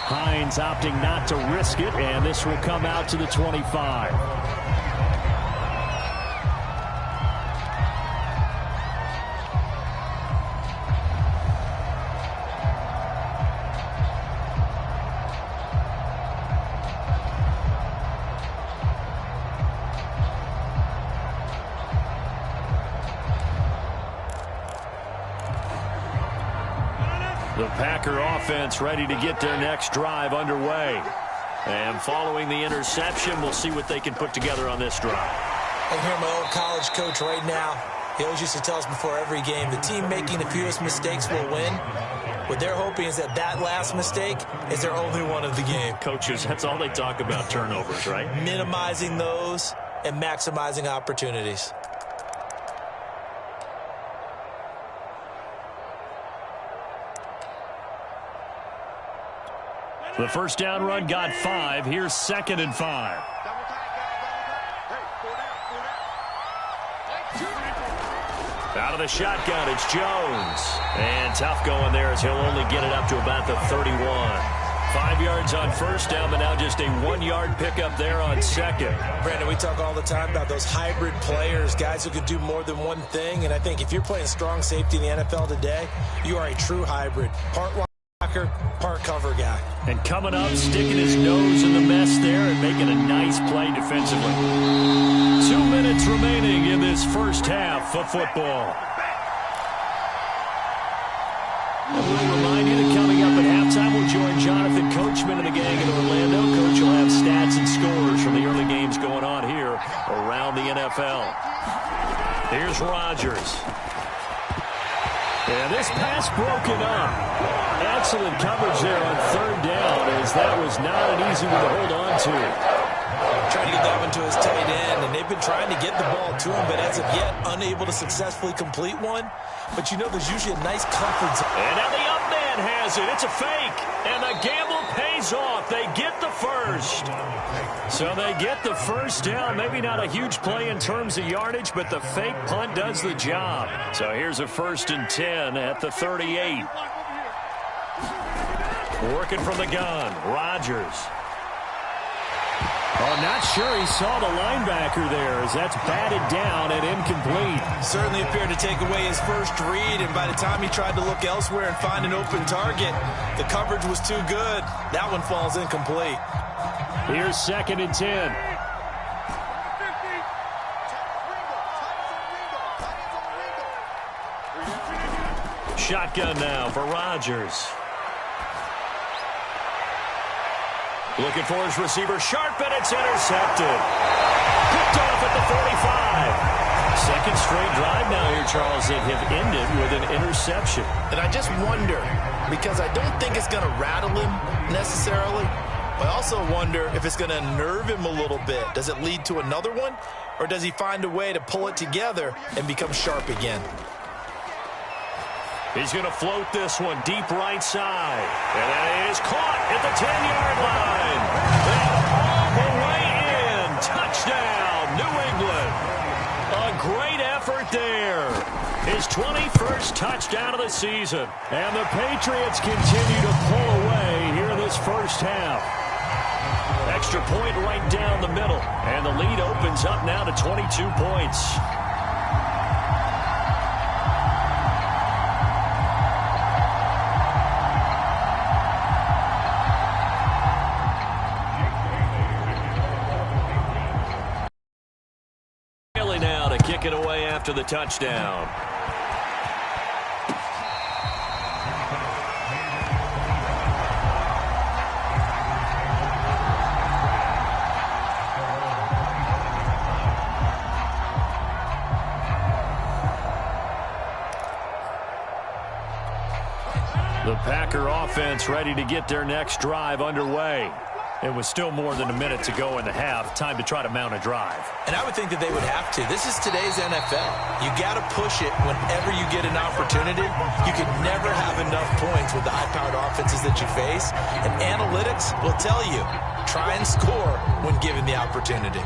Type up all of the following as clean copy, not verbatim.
Hines opting not to risk it, and this will come out to the 25. The Packer offense ready to get their next drive underway. And following the interception, we'll see what they can put together on this drive. I hear my old college coach right now. He always used to tell us before every game, the team making the fewest mistakes will win. What they're hoping is that that last mistake is their only one of the game. Coaches, that's all they talk about, turnovers, right? Minimizing those and maximizing opportunities. The first down run got 5. Here's 2nd and 5. Out of the shotgun, it's Jones. And tough going there as he'll only get it up to about the 31. 5 yards on first down, but now just a 1-yard pickup there on second. Brandon, we talk all the time about those hybrid players, guys who can do more than one thing. And I think if you're playing strong safety in the NFL today, you are a true hybrid. Part linebacker, part cover guy. And coming up, sticking his nose in the mess there and making a nice play defensively. 2 minutes remaining in this first half of football. And we'll remind you that coming up at halftime, we'll join Jonathan Coachman and the gang in Orlando. Coach will have stats and scores from the early games going on here around the NFL. Here's Rodgers. And this pass broken up. Excellent coverage there on third down, as that was not an easy one to hold on to. Trying to get that one to his tight end, and they've been trying to get the ball to him, but as of yet, unable to successfully complete one. But you know there's usually a nice comfort zone. And now the up man has it. It's a fake, and the gamble pays off. They get the first. So they get the first down. Maybe not a huge play in terms of yardage, but the fake punt does the job. So here's a 1st and 10 at the 38. Working from the gun, Rodgers. Oh, not sure he saw the linebacker there, as that's batted down and incomplete. Certainly appeared to take away his first read, and by the time he tried to look elsewhere and find an open target, the coverage was too good. That one falls incomplete. Here's 2nd and 10. Shotgun now for Rodgers. Looking for his receiver, Sharp, and it's intercepted. Picked off at the 45. Second straight drive now here, Charles, that have ended with an interception. And I just wonder, because I don't think it's going to rattle him necessarily, but I also wonder if it's going to nerve him a little bit. Does it lead to another one, or does he find a way to pull it together and become sharp again? He's going to float this one deep right side. And that is caught at the 10-yard line. And all the way in. Touchdown, New England. A great effort there. His 21st touchdown of the season. And the Patriots continue to pull away here in this first half. Extra point right down the middle. And the lead opens up now to 22 points. Kick it away after the touchdown. The Packer offense ready to get their next drive underway. It was still more than a minute to go in the half. Time to try to mount a drive. And I would think that they would have to. This is today's NFL. You got to push it whenever you get an opportunity. You can never have enough points with the high-powered offenses that you face. And analytics will tell you, try and score when given the opportunity.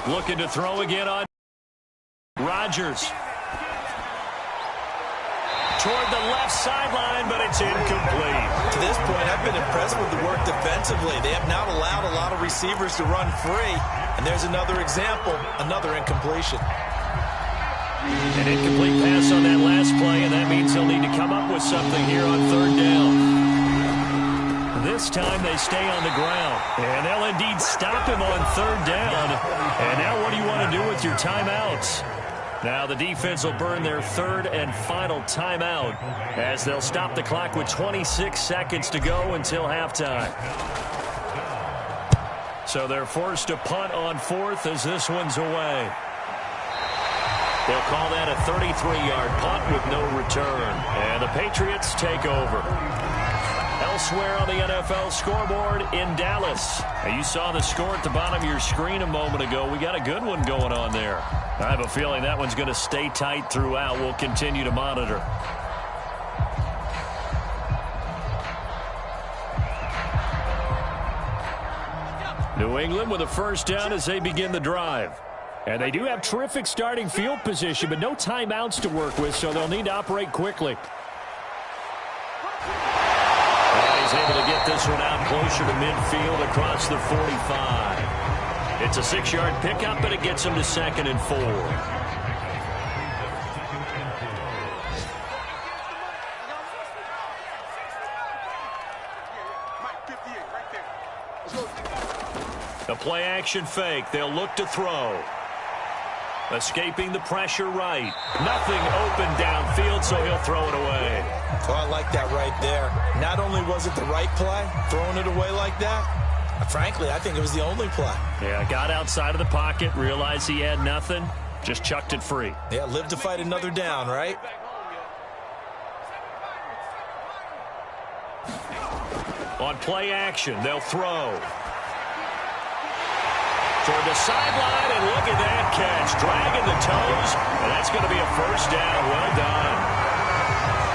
Looking to throw again on Rodgers. Toward the left sideline, but it's incomplete. To this point, I've been impressed with the work defensively. They have not allowed a lot of receivers to run free. And there's another example, another incompletion. An incomplete pass on that last play, and that means they'll need to come up with something here on third down. This time they stay on the ground, and they'll indeed stop him on third down. And now what do you want to do with your timeouts? Now the defense will burn their third and final timeout as they'll stop the clock with 26 seconds to go until halftime. So they're forced to punt on fourth as this one's away. They'll call that a 33-yard punt with no return. And the Patriots take over. Elsewhere on the NFL scoreboard in Dallas. Now, you saw the score at the bottom of your screen a moment ago. We got a good one going on there. I have a feeling that one's going to stay tight throughout. We'll continue to monitor. New England with a first down as they begin the drive. And they do have terrific starting field position, but no timeouts to work with, so they'll need to operate quickly. And he's able to get this one out closer to midfield across the 45. It's a 6-yard pickup, but it gets him to 2nd and 4. A play-action fake. They'll look to throw. Escaping the pressure right. Nothing open downfield, so he'll throw it away. Oh, I like that right there. Not only was it the right play, throwing it away like that, frankly, I think it was the only play. Yeah, got outside of the pocket, realized he had nothing, just chucked it free. Yeah, live to fight another down, right? On play action, they'll throw. Toward the sideline, and look at that catch. Dragging the toes, and that's going to be a first down. Well done.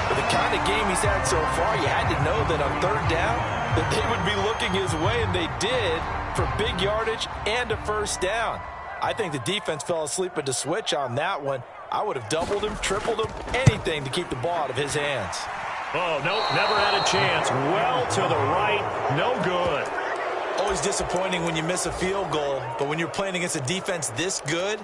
For the kind of game he's had so far, you had to know that on third down, that they would be looking his way, and they did, for big yardage and a first down. I think the defense fell asleep at the switch on that one. I would have doubled him, tripled him, anything to keep the ball out of his hands. Oh, nope, never had a chance. Well to the right, no good. Always disappointing when you miss a field goal, but when you're playing against a defense this good,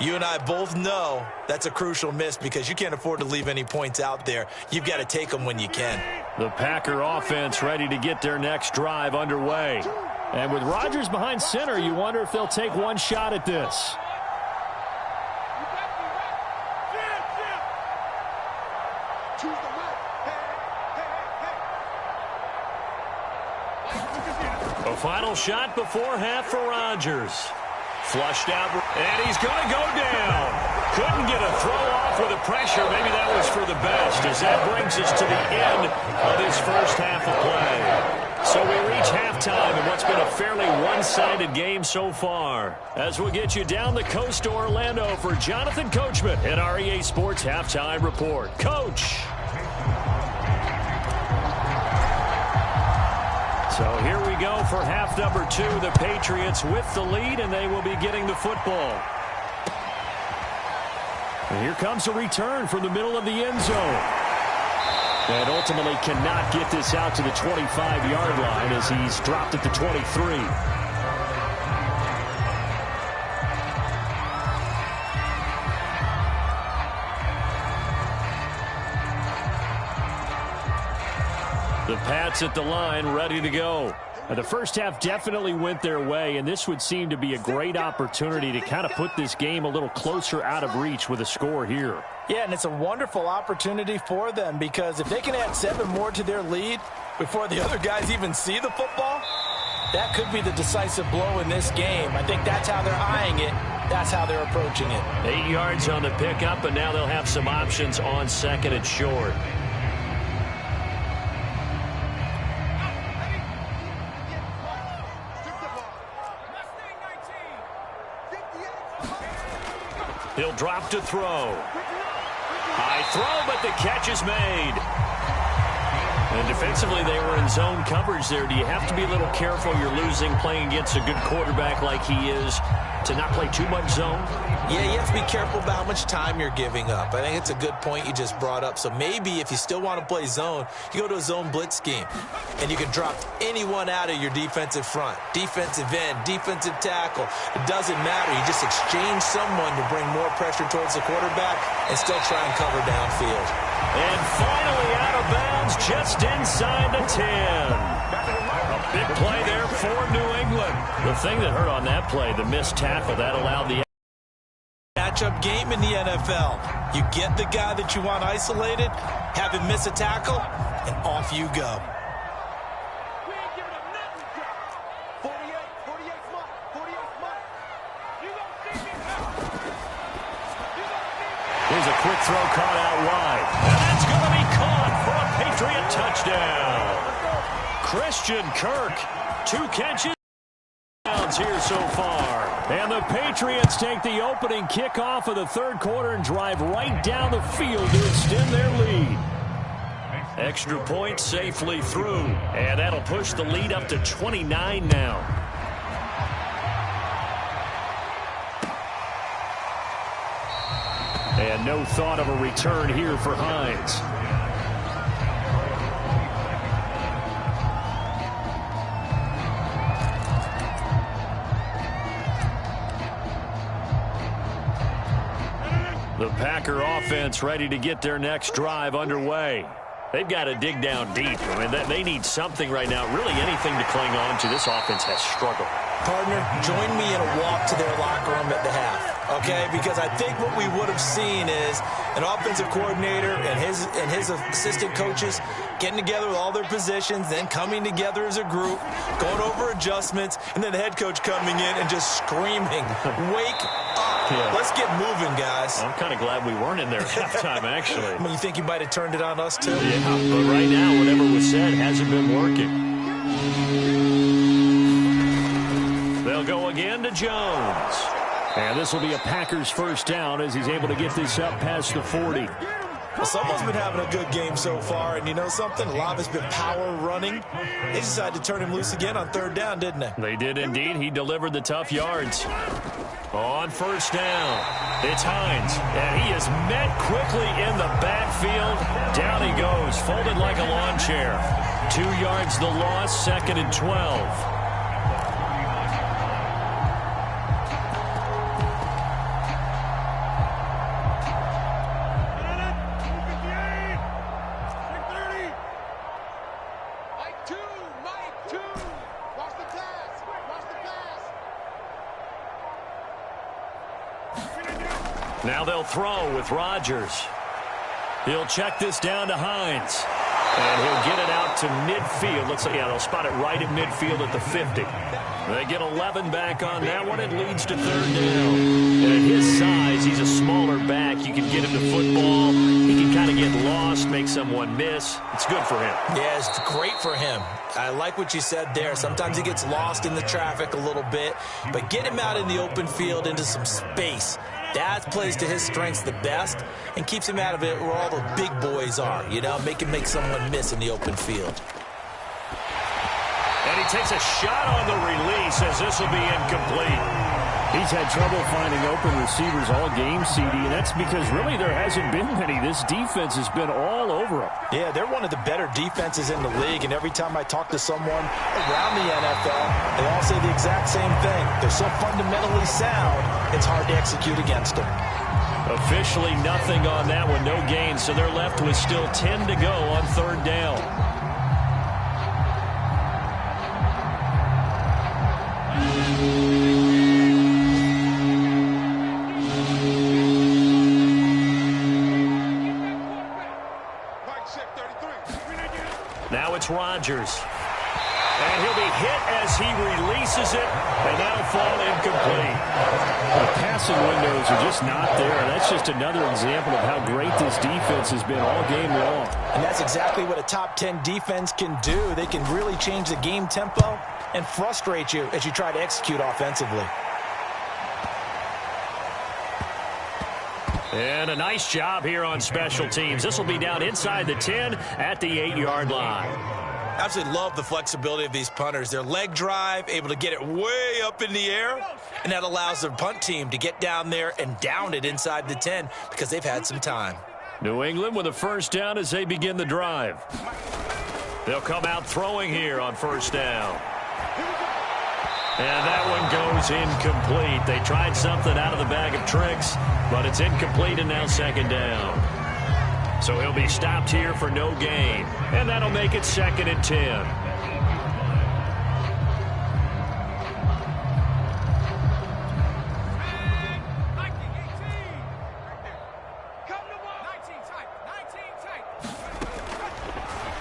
you and I both know that's a crucial miss because you can't afford to leave any points out there. You've got to take them when you can. The Packer offense ready to get their next drive underway. And with Rodgers behind center, you wonder if they'll take one shot at this. A final shot before half for Rodgers. Flushed out, and he's going to go down. Couldn't get a throw off with the pressure. Maybe that was for the best, as that brings us to the end of this first half of play. So we reach halftime in what's been a fairly one-sided game so far. As we'll get you down the coast to Orlando for Jonathan Coachman at our EA Sports Halftime Report. Coach. So here we go for half number 2. The Patriots with the lead, and they will be getting the football. And here comes a return from the middle of the end zone. And ultimately cannot get this out to the 25-yard line as he's dropped at the 23. The Pats at the line, ready to go. Now, the first half definitely went their way, and this would seem to be a great opportunity to kind of put this game a little closer out of reach with a score here. Yeah, and it's a wonderful opportunity for them because if they can add 7 more to their lead before the other guys even see the football, that could be the decisive blow in this game. I think that's how they're eyeing it. That's how they're approaching it. 8 yards on the pickup, and now they'll have some options on second and short. He'll drop to throw. High throw, but the catch is made. And Defensively, they were in zone coverage there. Do you have to be a little careful? You're losing playing against a good quarterback like he is to not play too much zone? Yeah, you have to be careful about how much time you're giving up. I think it's a good point you just brought up. So maybe if you still want to play zone, you go to a zone blitz scheme, and you can drop anyone out of your defensive front, defensive end, defensive tackle. It doesn't matter. You just exchange someone to bring more pressure towards the quarterback and still try and cover downfield. And finally out of bounds just inside the 10. A big play there for New England. The thing that hurt on that play, the missed tackle, that allowed the matchup game in the NFL. You get the guy that you want isolated, have him miss a tackle, and off you go. Here's a quick throw caught out wide. And that's going to be caught for a Patriot touchdown. Christian Kirk, 2 catches here so far. And the Patriots take the opening kickoff of the third quarter and drive right down the field to extend their lead. Extra point safely through. And that'll push the lead up to 29 now. And no thought of a return here for Hines. The Packer offense ready to get their next drive underway. They've got to dig down deep. I mean, they need something right now, really anything to cling on to. This offense has struggled. Partner, join me in a walk to their locker room at the half, okay? Because I think what we would have seen is an offensive coordinator and his assistant coaches getting together with all their positions, then coming together as a group, going over adjustments, and then the head coach coming in and just screaming, "Wake up. Yeah. Let's get moving, guys." I'm kind of glad we weren't in there at halftime, actually. I mean, you think you might have turned it on us, too? Yeah, but right now, whatever was said hasn't been working. They'll go again to Jones. And this will be a Packers first down as he's able to get this up past the 40. Well, someone's been having a good game so far, and you know something? A lot of it's been power running. They decided to turn him loose again on third down, didn't they? They did indeed. He delivered the tough yards. On first down, it's Hines, and he is met quickly in the backfield. Down he goes, folded like a lawn chair. 2 yards the loss, 2nd and 12. Now they'll throw with Rodgers. He'll check this down to Hines. And he'll get it out to midfield. Looks like, yeah, they'll spot it right at midfield at the 50. They get 11 back on that one. It leads to third down. And at his size, he's a smaller back. You can get him to football. He can kind of get lost, make someone miss. It's good for him. Yeah, it's great for him. I like what you said there. Sometimes he gets lost in the traffic a little bit. But get him out in the open field into some space. That plays to his strengths the best and keeps him out of it where all the big boys are, you know, make someone miss in the open field. And he takes a shot on the release as this will be incomplete. He's had trouble finding open receivers all game, CD, and that's because really there hasn't been many. This defense has been all over him. Yeah, they're one of the better defenses in the league, and every time I talk to someone around the NFL, they all say the exact same thing. They're so fundamentally sound, it's hard to execute against them. Officially nothing on that one, no gain, so they're left with still 10 to go on third down. Now it's Rodgers. And he'll be hit as he releases it, and that'll fall incomplete. The passing windows are just not there. That's just another example of how great this defense has been all game long. And that's exactly what a top 10 defense can do. They can really change the game tempo and frustrate you as you try to execute offensively. And a nice job here on special teams. This will be down inside the 10 at the 8-yard line. Absolutely love the flexibility of these punters. Their leg drive, able to get it way up in the air, and that allows their punt team to get down there and down it inside the 10 because they've had some time. New England with a first down as they begin the drive. They'll come out throwing here on first down. And that one goes incomplete. They tried something out of the bag of tricks, but it's incomplete and now second down. So he'll be stopped here for no gain. And that'll make it 2nd and 10.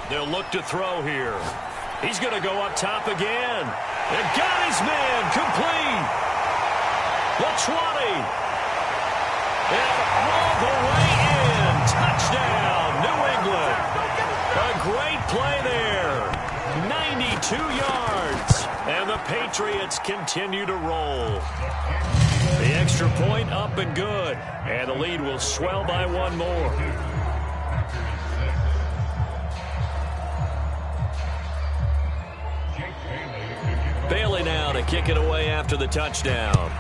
They'll look to throw here. He's going to go up top again. And got his man complete. The 20. And all the way in. Touchdown, New England. A great play there. 92 yards. And the Patriots continue to roll. The extra point up and good. And the lead will swell by one more. Bailey now to kick it away after the touchdown.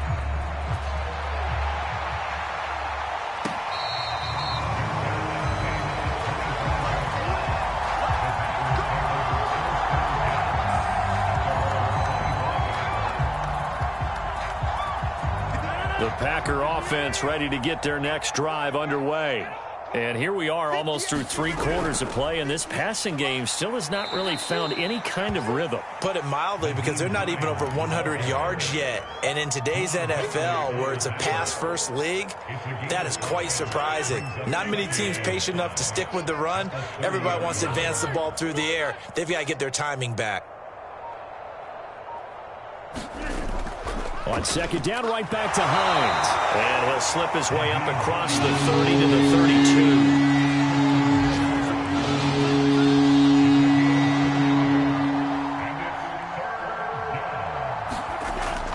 The Packer offense ready to get their next drive underway. And here we are almost through 3 quarters of play, and this passing game still has not really found any kind of rhythm. Put it mildly, because they're not even over 100 yards yet. And in today's NFL, where it's a pass-first league, that is quite surprising. Not many teams patient enough to stick with the run. Everybody wants to advance the ball through the air. They've got to get their timing back. On second down, right back to Hines. And he'll slip his way up across the 30 to the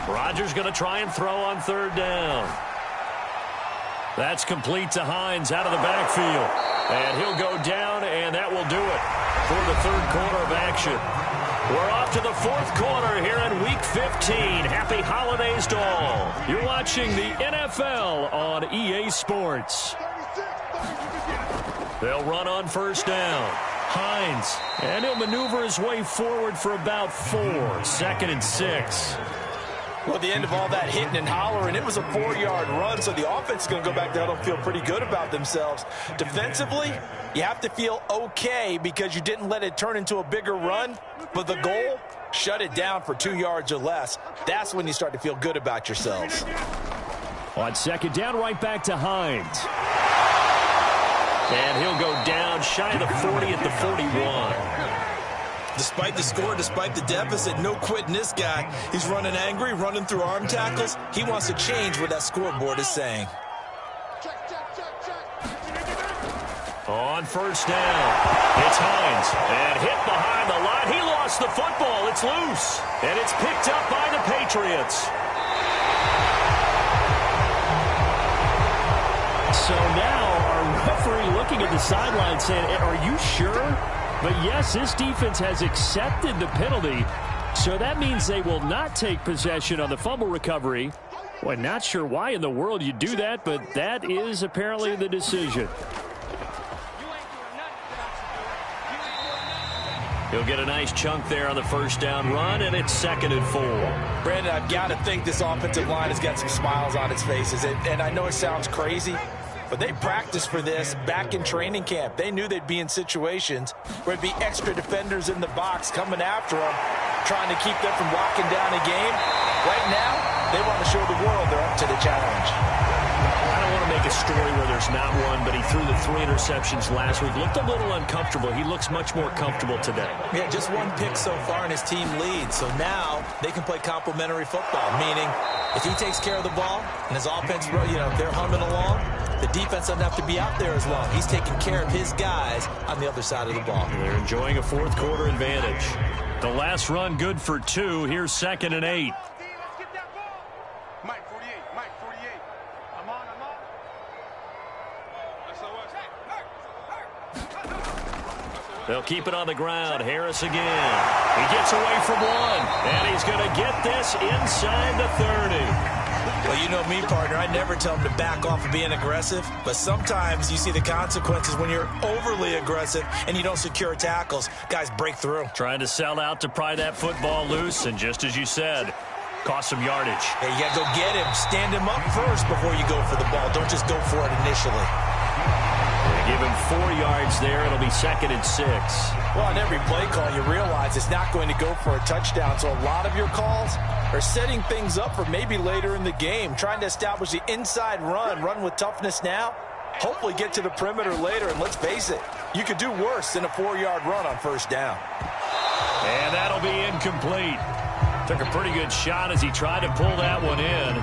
32. Rodgers going to try and throw on third down. That's complete to Hines out of the backfield. And he'll go down, and that will do it for the third quarter of action. We're off to the fourth quarter here in Week 15. Happy holidays to all. You're watching the NFL on EA Sports. They'll run on first down. Hines, and he'll maneuver his way forward for about 4. 2nd and 6. Well, at the end of all that hitting and hollering, it was a 4-yard run, so the offense is going to go back there and feel pretty good about themselves. Defensively, you have to feel okay because you didn't let it turn into a bigger run, but the goal, shut it down for 2 yards or less. That's when you start to feel good about yourselves. On second down, right back to Hines. And he'll go down shy of the 40 at the 41. Despite the score, despite the deficit, no quitting this guy. He's running angry, running through arm tackles. He wants to change what that scoreboard is saying. On first down, it's Hines. And hit behind the line. He lost the football. It's loose. And it's picked up by the Patriots. So now our referee looking at the sideline saying, are you sure? But yes, this defense has accepted the penalty, so that means they will not take possession on the fumble recovery. Well, not sure why in the world you do that, but that is apparently the decision. He'll get a nice chunk there on the first down run, and it's 2nd and 4. Brandon, I've got to think this offensive line has got some smiles on its faces, and I know it sounds crazy, but they practiced for this back in training camp. They knew they'd be in situations where it'd be extra defenders in the box coming after them, trying to keep them from locking down a game. Right now, they want to show the world they're up to the challenge. I don't want to make a story where there's not one, but he threw the 3 interceptions last week. Looked a little uncomfortable. He looks much more comfortable today. Yeah, just 1 pick so far, and his team leads. So now they can play complementary football, meaning if he takes care of the ball and his offense, if they're humming along, the defense doesn't have to be out there as long. He's taking care of his guys on the other side of the ball. They're enjoying a fourth quarter advantage. The last run good for 2. Here's 2nd and 8. They'll keep it on the ground. Harris again. He gets away from one, and he's going to get this inside the 30. Well, you know me, partner. I never tell them to back off of being aggressive, but sometimes you see the consequences when you're overly aggressive and you don't secure tackles. Guys break through. Trying to sell out to pry that football loose, and just as you said, cost some yardage. Hey, you got to go get him. Stand him up first before you go for the ball. Don't just go for it initially. They give him 4 yards there. It'll be 2nd and 6. Well, on every play call, you realize it's not going to go for a touchdown, so a lot of your calls are setting things up for maybe later in the game, trying to establish the inside run with toughness now, hopefully get to the perimeter later, and let's face it, you could do worse than a 4-yard run on first down. And that'll be incomplete. Took a pretty good shot as he tried to pull that one in.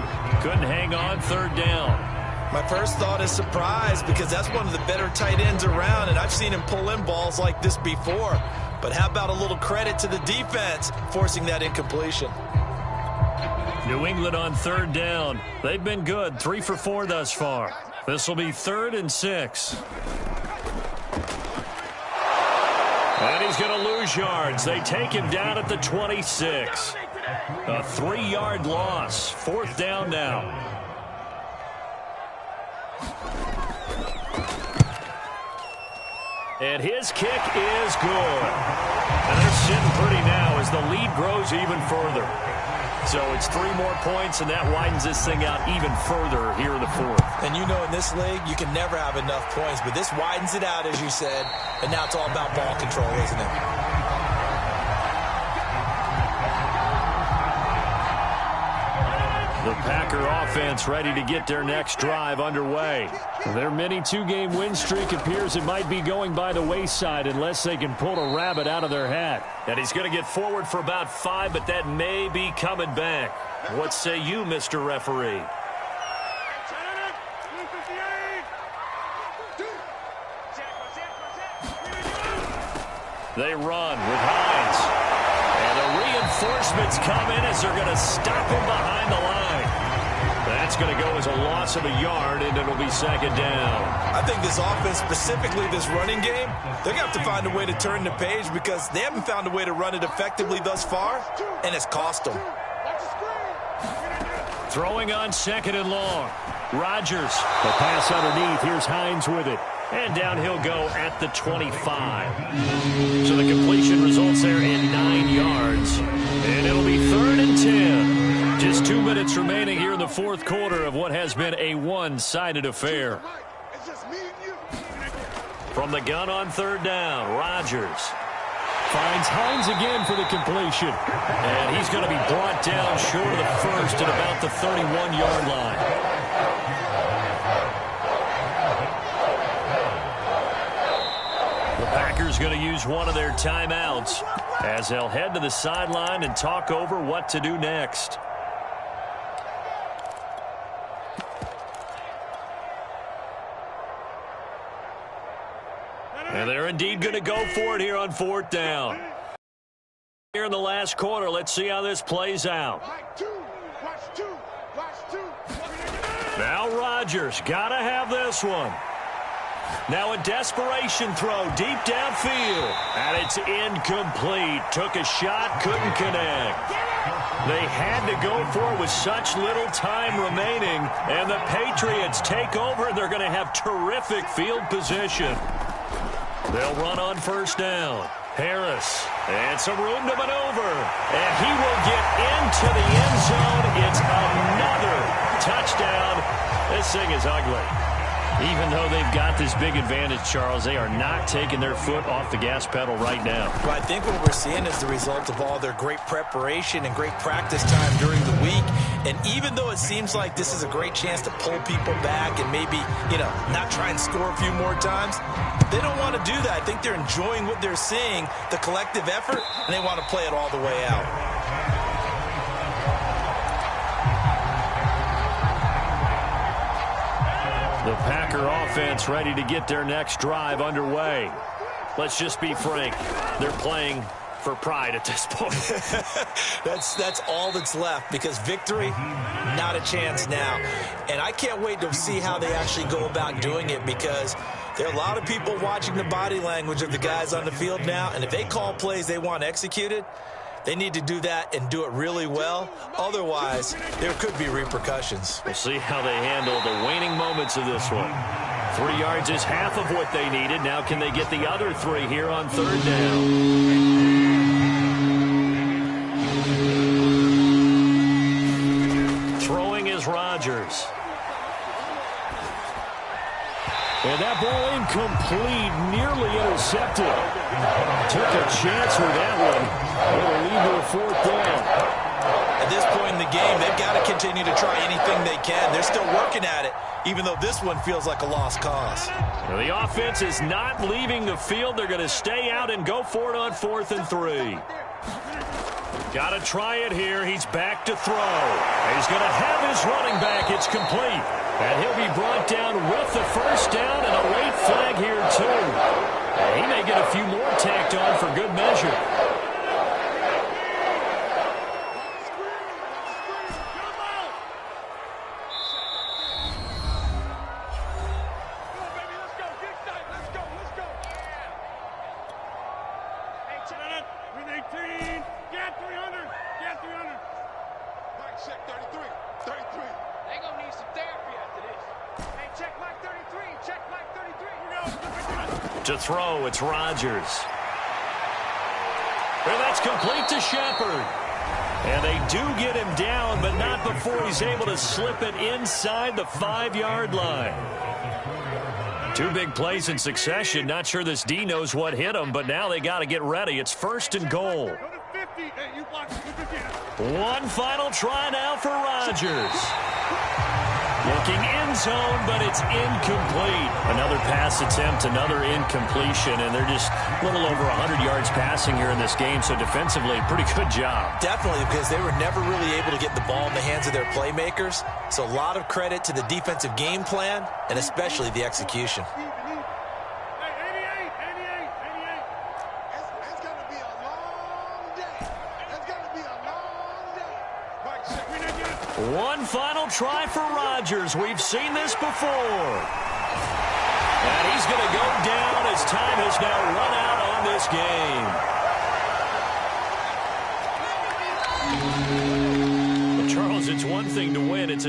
Couldn't hang on 3rd down. My first thought is surprise because that's one of the better tight ends around, and I've seen him pull in balls like this before. But how about a little credit to the defense forcing that incompletion? New England on 3rd down. They've been good, 3 for 4 thus far. This will be 3rd and 6. And he's going to lose yards. They take him down at the 26. A 3-yard loss. 4th down now. And his kick is good. And they're sitting pretty now as the lead grows even further. So it's 3 more points, and that widens this thing out even further here in the 4th. And you know in this league, you can never have enough points. But this widens it out, as you said. And now it's all about ball control, isn't it? The Packer offense ready to get their next drive underway. Their mini 2-game win streak appears it might be going by the wayside unless they can pull a rabbit out of their hat. And he's going to get forward for about 5, but that may be coming back. What say you, Mr. Referee? They run with Hines. And the reinforcements come in as they're going to stop him behind the line. That's going to go as a loss of a yard, and it'll be 2nd down. I think this offense, specifically this running game, they're going to have to find a way to turn the page because they haven't found a way to run it effectively thus far, and it's cost them. Throwing on 2nd and long. Rodgers. The pass underneath. Here's Hines with it. And down he'll go at the 25. So the completion results there in 9 yards. And it'll be 3rd and 10. Just 2 minutes remaining here in the 4th quarter of what has been a one-sided affair. From the gun on 3rd down, Rodgers finds Hines again for the completion. And he's going to be brought down short of the first at about the 31-yard line. The Packers going to use one of their timeouts as they'll head to the sideline and talk over what to do next. And they're indeed going to go for it here on 4th down. Here in the last quarter, let's see how this plays out. Now Rodgers, got to have this one. Now a desperation throw deep downfield. And it's incomplete. Took a shot, couldn't connect. They had to go for it with such little time remaining. And the Patriots take over. They're going to have terrific field position. They'll run on 1st down. Harris, and some room to maneuver. And he will get into the end zone. It's another touchdown. This thing is ugly. Even though they've got this big advantage, Charles, they are not taking their foot off the gas pedal right now. Well, I think what we're seeing is the result of all their great preparation and great practice time during the week. And even though it seems like this is a great chance to pull people back and maybe, not try and score a few more times, they don't want to do that. I think they're enjoying what they're seeing, the collective effort, and they want to play it all the way out. The Packer offense ready to get their next drive underway. Let's just be frank. They're playing for pride at this point. That's all that's left because victory, not a chance now. And I can't wait to see how they actually go about doing it because There are a lot of people watching the body language of the guys on the field now, and if they call plays they want executed, they need to do that and do it really well. Otherwise, there could be repercussions. We'll see how they handle the waning moments of this one. 3 yards is half of what they needed. Now can they get the other 3 here on 3rd down? Throwing is Rodgers. And that ball incomplete, nearly intercepted. Took a chance with that one. It'll lead to a 4th down. At this point in the game, they've got to continue to try anything they can. They're still working at it, even though this one feels like a lost cause. Now the offense is not leaving the field. They're going to stay out and go for it on 4th and 3. Got to try it here. He's back to throw. He's going to have his running back. It's complete. And he'll be brought down with the 1st down and a late flag here, too. And he may get a few more tacked on for good measure. To throw, it's Rodgers. And that's complete to Shepard. And they do get him down, but not before he's able to slip it inside the 5-yard line. 2 big plays in succession. Not sure this D knows what hit him, but now they got to get ready. It's 1st and goal. One final try now for Rodgers. Looking end zone, but it's incomplete. Another pass attempt, another incompletion, and they're just a little over 100 yards passing here in this game, so defensively, pretty good job. Definitely, because they were never really able to get the ball in the hands of their playmakers, so a lot of credit to the defensive game plan, and especially the execution. One final try for Rodgers. We've seen this before. And he's going to go down as time has now run out on this game. But Charles, it's one thing to win. It's